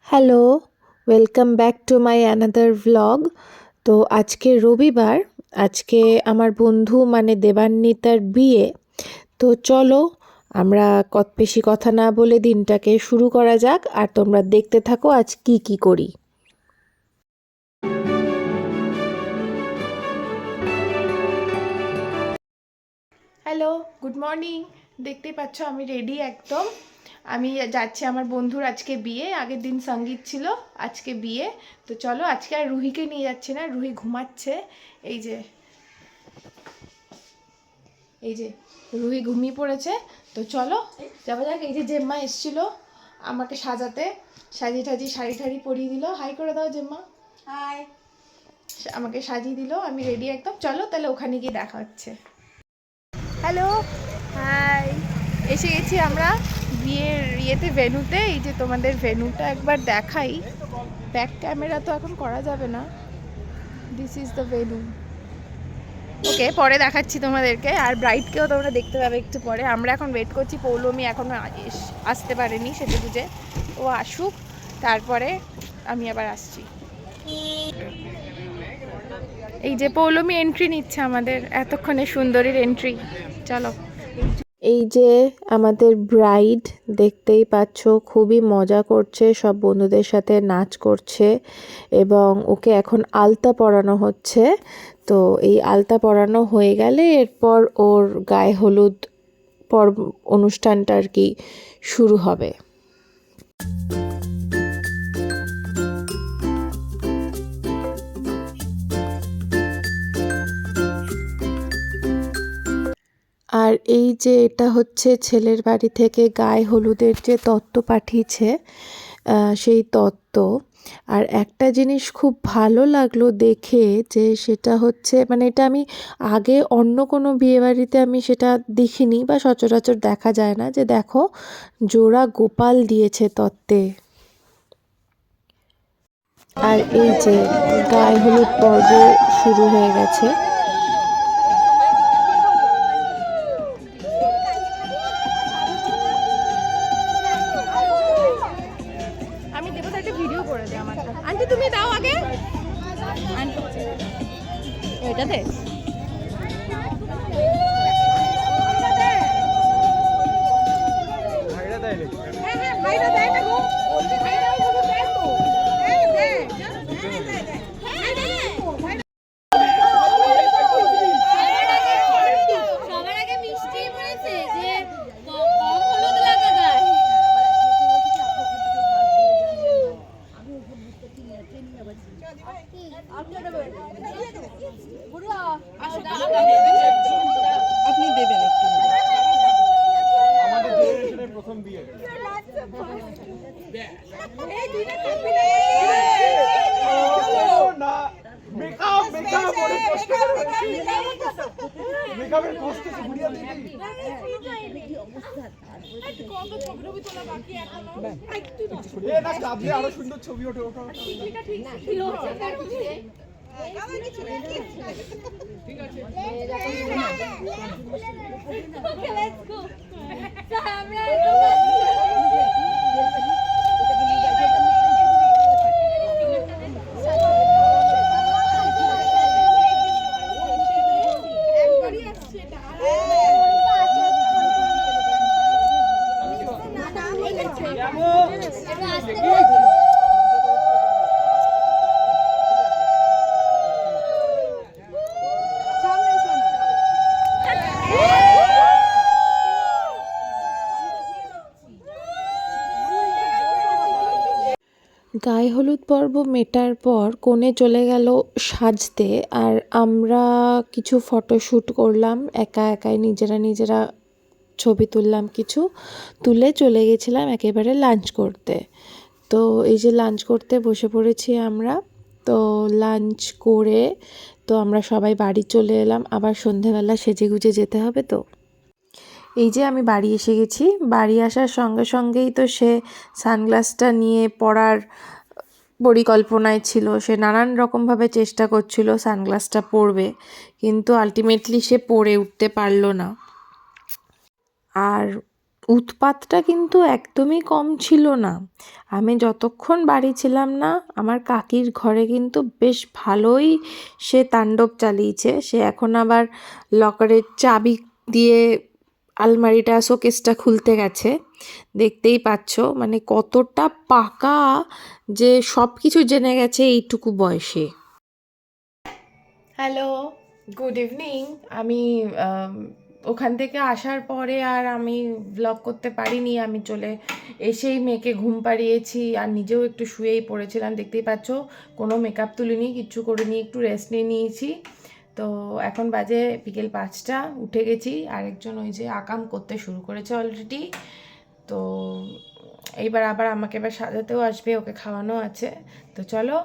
Hello, welcome back to my another vlog. তো আজকে রবিবার, আজকে আমার বন্ধু মানে দেবান্বিতার বিয়ে। তো চলো আমরা বেশি কথা না বলে দিনটাকে শুরু করা যাক, আর তোমরা দেখতে থাকো আজ কি করি। Hello, good morning. দেখতেই পাচ্ছ আমি রেডি একদম। আমি যাচ্ছি আমার বন্ধুর আজকে বিয়ে, আগের দিন সঙ্গীত ছিল, আজকে বিয়ে। তো চলো, আজকে আর রুহিকে নিয়ে যাচ্ছি না, রুহি ঘুমাচ্ছে। এই যে রুহি ঘুমিয়ে পড়েছে। তো চলো যাওয়া যাক। এই যে জেম্মা এসেছিলো আমাকে সাজাতে, সাজিয়ে টাজিয়ে শাড়ি ঠাড়ি পরিয়ে দিল। হাই করে দাও জেম্মা। হাই। আমাকে সাজিয়ে দিল, আমি রেডি একদম। চলো তাহলে ওখানে গিয়ে দেখা হচ্ছে। Hello, hi. এসে গেছি আমরা বিয়ের ইয়েতে, ভেন্যুতে। এই যে তোমাদের ভেন্যুটা একবার দেখাই। ব্যাক ক্যামেরা তো এখন করা যাবে না। This is the venue. Okay, পরে দেখাচ্ছি তোমাদেরকে। আর ব্রাইডকেও তোমরা দেখতে পাবে একটু পরে। আমরা এখন ওয়েট করছি, পৌলমি এখনও আসতে পারেনি সেজে গুজে। ও আসুক, তারপরে আমি আবার আসছি। এই যে পৌলমি এন্ট্রি নিচ্ছে আমাদের, এতক্ষণে সুন্দরীর এন্ট্রি। চলো। এই যে আমাদের ব্রাইড, দেখতেই পাচ্ছ খুবই মজা করছে, সব বন্ধুদের সাথে নাচ করছে এবং ওকে এখন আলতা পরানো হচ্ছে। তো এই আলতা পরানো হয়ে গেলে এরপর ওর গায়ে হলুদ অনুষ্ঠানটা আর কি শুরু হবে। আর এই যে এটা হচ্ছে ছেলের বাড়ি থেকে গায়ে হলুদের যে তত্ত্ব পাঠিয়েছে, সেই তত্ত্ব। আর একটা জিনিস খুব ভালো লাগলো দেখে, যে সেটা হচ্ছে মানে এটা আমি আগে অন্য কোনো বিয়েবাড়িতে আমি সেটা দেখিনি বা সচরাচর দেখা যায় না, যে দেখো জোড়া গোপাল দিয়েছে তত্ত্বে। আর এই যে গায়ে হলুদ পর্ব শুরু হয়ে গেছে। আমি দেবো, একটা ভিডিও করে দে আমার। আন্টি তুমি দাও আগে। এটাতে আপনি দেবেন একটু। আমাদের জেনারেশনের প্রথম বিয়ে। আরো সুন্দর ছবি ওঠে। ঠিক আছে। গায়ে হলুদ পর্ব মেটার পর কনে চলে গেল সাজতে। আর আমরা কিছু ফটোশ্যুট করলাম, একাই নিজেরা ছবি তুললাম, কিছু তুলে চলে গেছিলাম একেবারে লাঞ্চ করতে। তো এই যে লাঞ্চ করতে বসে পড়েছি আমরা। তো লাঞ্চ করে তো আমরা সবাই বাড়ি চলে এলাম, আবার সন্ধেবেলা সেজেগুজে যেতে হবে। তো এই যে আমি বাড়ি এসে গেছি। বাড়ি আসার সঙ্গে সঙ্গেই তো সে সানগ্লাসটা নিয়ে পড়ার পরিকল্পনায় ছিল, সে নানান রকমভাবে চেষ্টা করছিল সানগ্লাসটা পরবে, কিন্তু আলটিমেটলি সে পরে উঠতে পারলো না। আর উৎপাতটা কিন্তু একদমই কম ছিল না। আমি যতক্ষণ বাড়ি ছিলাম না, আমার কাকির ঘরে কিন্তু বেশ ভালোই সে তাণ্ডব চালিয়েছে। সে এখন আবার লকারের চাবি দিয়ে আলমারিটা শোকেসটা খুলতে গেছে। দেখতেই পাচ্ছ মানে কতটা পাকা, যে সব কিছু জেনে গেছে এইটুকু বয়সে। Hello, good evening. আমি ওখান থেকে আসার পরে আর আমি ব্লগ করতে পারিনি। আমি চলে এসেই মেয়েকে ঘুম পাড়িয়েছি আর নিজেও একটু শুয়েই পড়েছিলাম। দেখতেই পাচ্ছ কোনো মেকআপ তুলিনি, কিচ্ছু করিনি, একটু রেস্ট নিয়ে নিয়েছি। তো এখন বাজে বিকেল 5টা, উঠে গেছি। আরেকজন ওই যে আকাম করতে শুরু করেছে অলরেডি। তো এইবার আবার আমাকে এবার সাজাতেও আসবে, ওকে খাওয়ানো আছে। তো চলো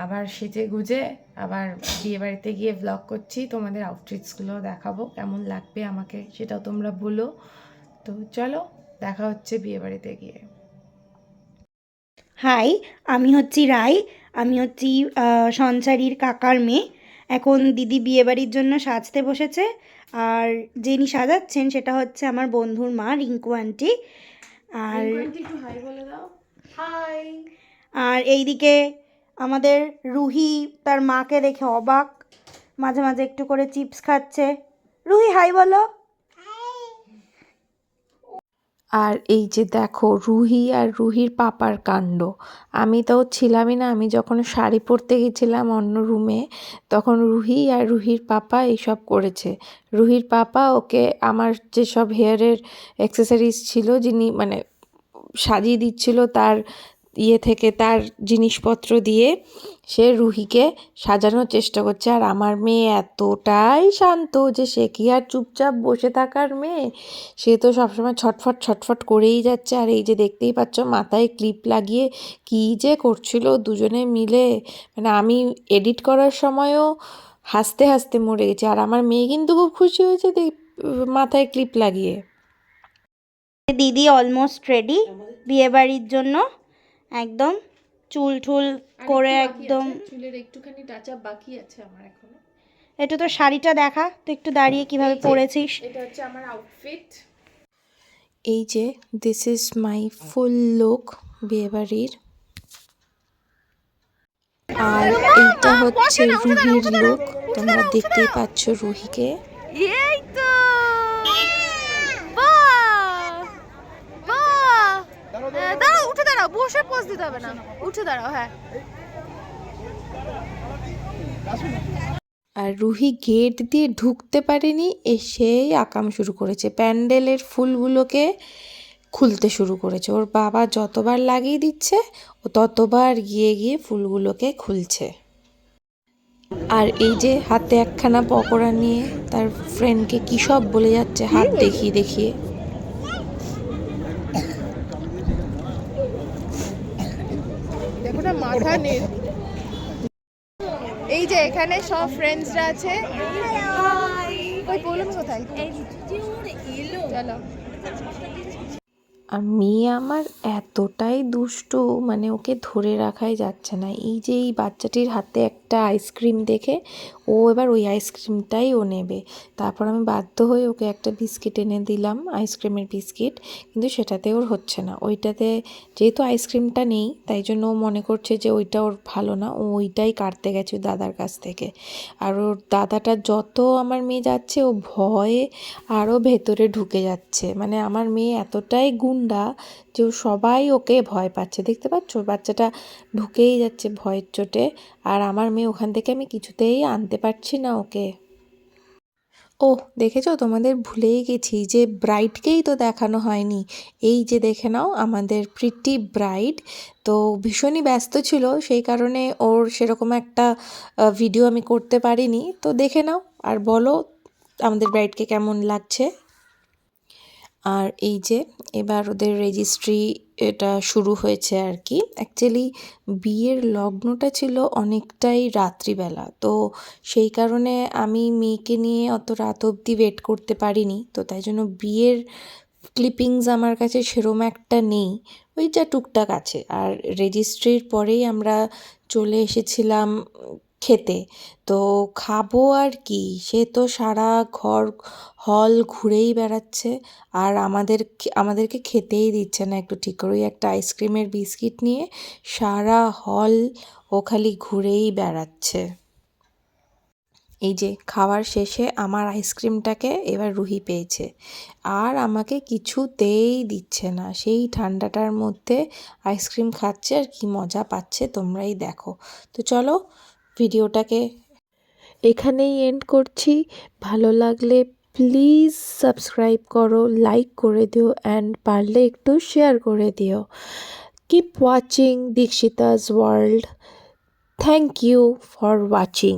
আবার সেজে গুজে আবার বিয়েবাড়িতে গিয়ে ব্লগ করছি। তোমাদের আউটফিটসগুলো দেখাবো, কেমন লাগবে আমাকে সেটাও তোমরা বলো। তো চলো দেখা হচ্ছে বিয়েবাড়িতে গিয়ে। হাই, আমি হচ্ছি রাই। আমি হচ্ছি সঞ্চারীর কাকার মেয়ে। এখন দিদি বিয়েবাড়ির জন্য সাজতে বসেছে, আর যিনি সাজাচ্ছেন সেটা হচ্ছে আমার বন্ধুর মা রিঙ্কু আন্টি। আর একটু হাই বলে দাও। হাই। আর এইদিকে আমাদের রুহি তার মাকে দেখে অবাক, মাঝে মাঝে একটু করে চিপস খাচ্ছে। রুহি হাই বলো। আর এই যে দেখো রুহি আর রুহির পাপার কাণ্ড। আমি তো ছিলামই না, আমি যখন শাড়ি পরতে গেছিলাম অন্য রুমে, তখন রুহি আর রুহির পাপা এইসব করেছে। রুহির পাপা ওকে আমার যেসব হেয়ারের অ্যাক্সেসরিজ ছিল, যিনি মানে সাজিয়ে দিচ্ছিল তার ইয়ে থেকে, তার জিনিসপত্র দিয়ে সে রুহিকে সাজানোর চেষ্টা করছে। আর আমার মেয়ে এতটাই শান্ত যে সে কি আর চুপচাপ বসে থাকার মেয়ে, সে তো সবসময় ছটফট ছটফট করেই যাচ্ছে। আর এই যে দেখতেই পাচ্ছ মাথায় ক্লিপ লাগিয়ে কী যে করছিল দুজনে মিলে, মানে আমি এডিট করার সময়ও হাসতে হাসতে মরে গেছি। আর আমার মেয়ে কিন্তু খুব খুশি হয়েছে মাথায় ক্লিপ লাগিয়ে। দিদি অলমোস্ট রেডি বিয়েবাড়ির জন্য, একদম চুল ঠুল করে একদম। চুলের একটুখানি টাচ আপ বাকি আছে আমার এখনো। একটু তো শাড়িটা দেখা তো, একটু দাঁড়িয়ে কিভাবে পরেছিস। এটা হচ্ছে আমার আউটফিট। এই যে this is my full look বিয়েবাড়ির। আর এইটা হচ্ছে রুহির লুক। তোমরা দেখতেই পাচ্ছ রুহিকে। এই তো বাহ বাহ, দাঁড়াও, উঠে দাঁড়াও, বসে পোজ দিতে হবে না, উঠে দাঁড়াও। হ্যাঁ, আর রুহি গেট দিয়ে ঢুকতে পারেনি, এসেই আকাম শুরু করেছে, প্যান্ডেলের ফুলগুলোকে খুলতে শুরু করেছে। ওর বাবা যতবার লাগিয়ে দিচ্ছে ও ততবার গিয়ে গিয়ে ফুলগুলোকে খুলছে। আর এই যে হাতে একখানা পকোড়া নিয়ে তার ফ্রেন্ডকে কী সব বলে যাচ্ছে হাত দেখিয়ে দেখিয়ে। দেখো না মাথা নেই। এই যে এখানে সব ফ্রেন্ডসরা আছে। ওই পৌলমি কোথায়? চলো। আর মেয়ে আমার এতটাই দুষ্টু, মানে ওকে ধরে রাখাই যাচ্ছে না। এই যে এই বাচ্চাটির হাতে একটা আইসক্রিম দেখে ও এবার ওই আইসক্রিমটাই ও নেবে। তারপর আমি বাধ্য হয়ে ওকে একটা বিস্কিট এনে দিলাম, আইসক্রিমের বিস্কিট, কিন্তু সেটাতে ওর হচ্ছে না। ওইটাতে যেহেতু আইসক্রিমটা নেই, তাই জন্য ও মনে করছে যে ওইটা ওর ভালো না, ও ওইটাই কাটতে গেছে দাদার কাছ থেকে। আর ওর দাদাটা যত আমার মেয়ে যাচ্ছে ও ভয়ে আরও ভেতরে ঢুকে যাচ্ছে। মানে আমার মেয়ে এতটাই গুন্ডা যে সবাই ওকে ভয় পাচ্ছে। দেখতে পাচ্ছ বাচ্চাটা ঢুকেই যাচ্ছে ভয়ের চোটে। আর আমার মেয়ে ওখান থেকে আমি কিছুতেই আনতে পারছি না ওকে। ও দেখেছো, তোমাদের ভুলেই গেছি যে ব্রাইডকেই তো দেখানো হয়নি। এই যে দেখে নাও আমাদের প্রিটি ব্রাইড। তো ভীষণই ব্যস্ত ছিল, সেই কারণে ওর সেরকম একটা ভিডিও আমি করতে পারিনি। তো দেখে নাও আর বলো আমাদের ব্রাইডকে কেমন লাগছে। আর এই যে এবার ওদের রেজিস্ট্রি এটা শুরু হয়েছে আর কি। অ্যাকচুয়ালি বিয়ের লগ্নটা ছিল অনেকটাই রাত্রিবেলা, তো সেই কারণে আমি মেয়েকে নিয়ে অত রাত অবধি ওয়েট করতে পারিনি। তো তাই জন্য বিয়ের ক্লিপিংস আমার কাছে সেরম একটা নেই, ওই যা টুকটাক আছে। আর রেজিস্ট্রির পরেই আমরা চলে এসেছিলাম খেতে। তো খাবো আর কি, সে তো সারা ঘর হল ঘুরেই বেড়াচ্ছে আর আমাদেরকে খেতেই দিচ্ছে না একটু ঠিক করে। ওই একটা আইসক্রিমের বিস্কিট নিয়ে সারা হল ও খালি ঘুরেই বেড়াচ্ছে। এই যে খাওয়ার শেষে আমার আইসক্রিমটাকে এবার রুহি পেয়েছে, আর আমাকে কিছুতেই দিচ্ছে না। সেই ঠান্ডাটার মধ্যে আইসক্রিম খাচ্ছে আর কি মজা পাচ্ছে, তোমরাই দেখো। তো চলো ভিডিওটাকে এখানেই এন্ড করছি। ভালো লাগলে প্লিজ সাবস্ক্রাইব করো, লাইক করে দিও, অ্যান্ড পারলে একটু শেয়ার করে দিও। Keep watching Dikshita's world. Thank you for watching.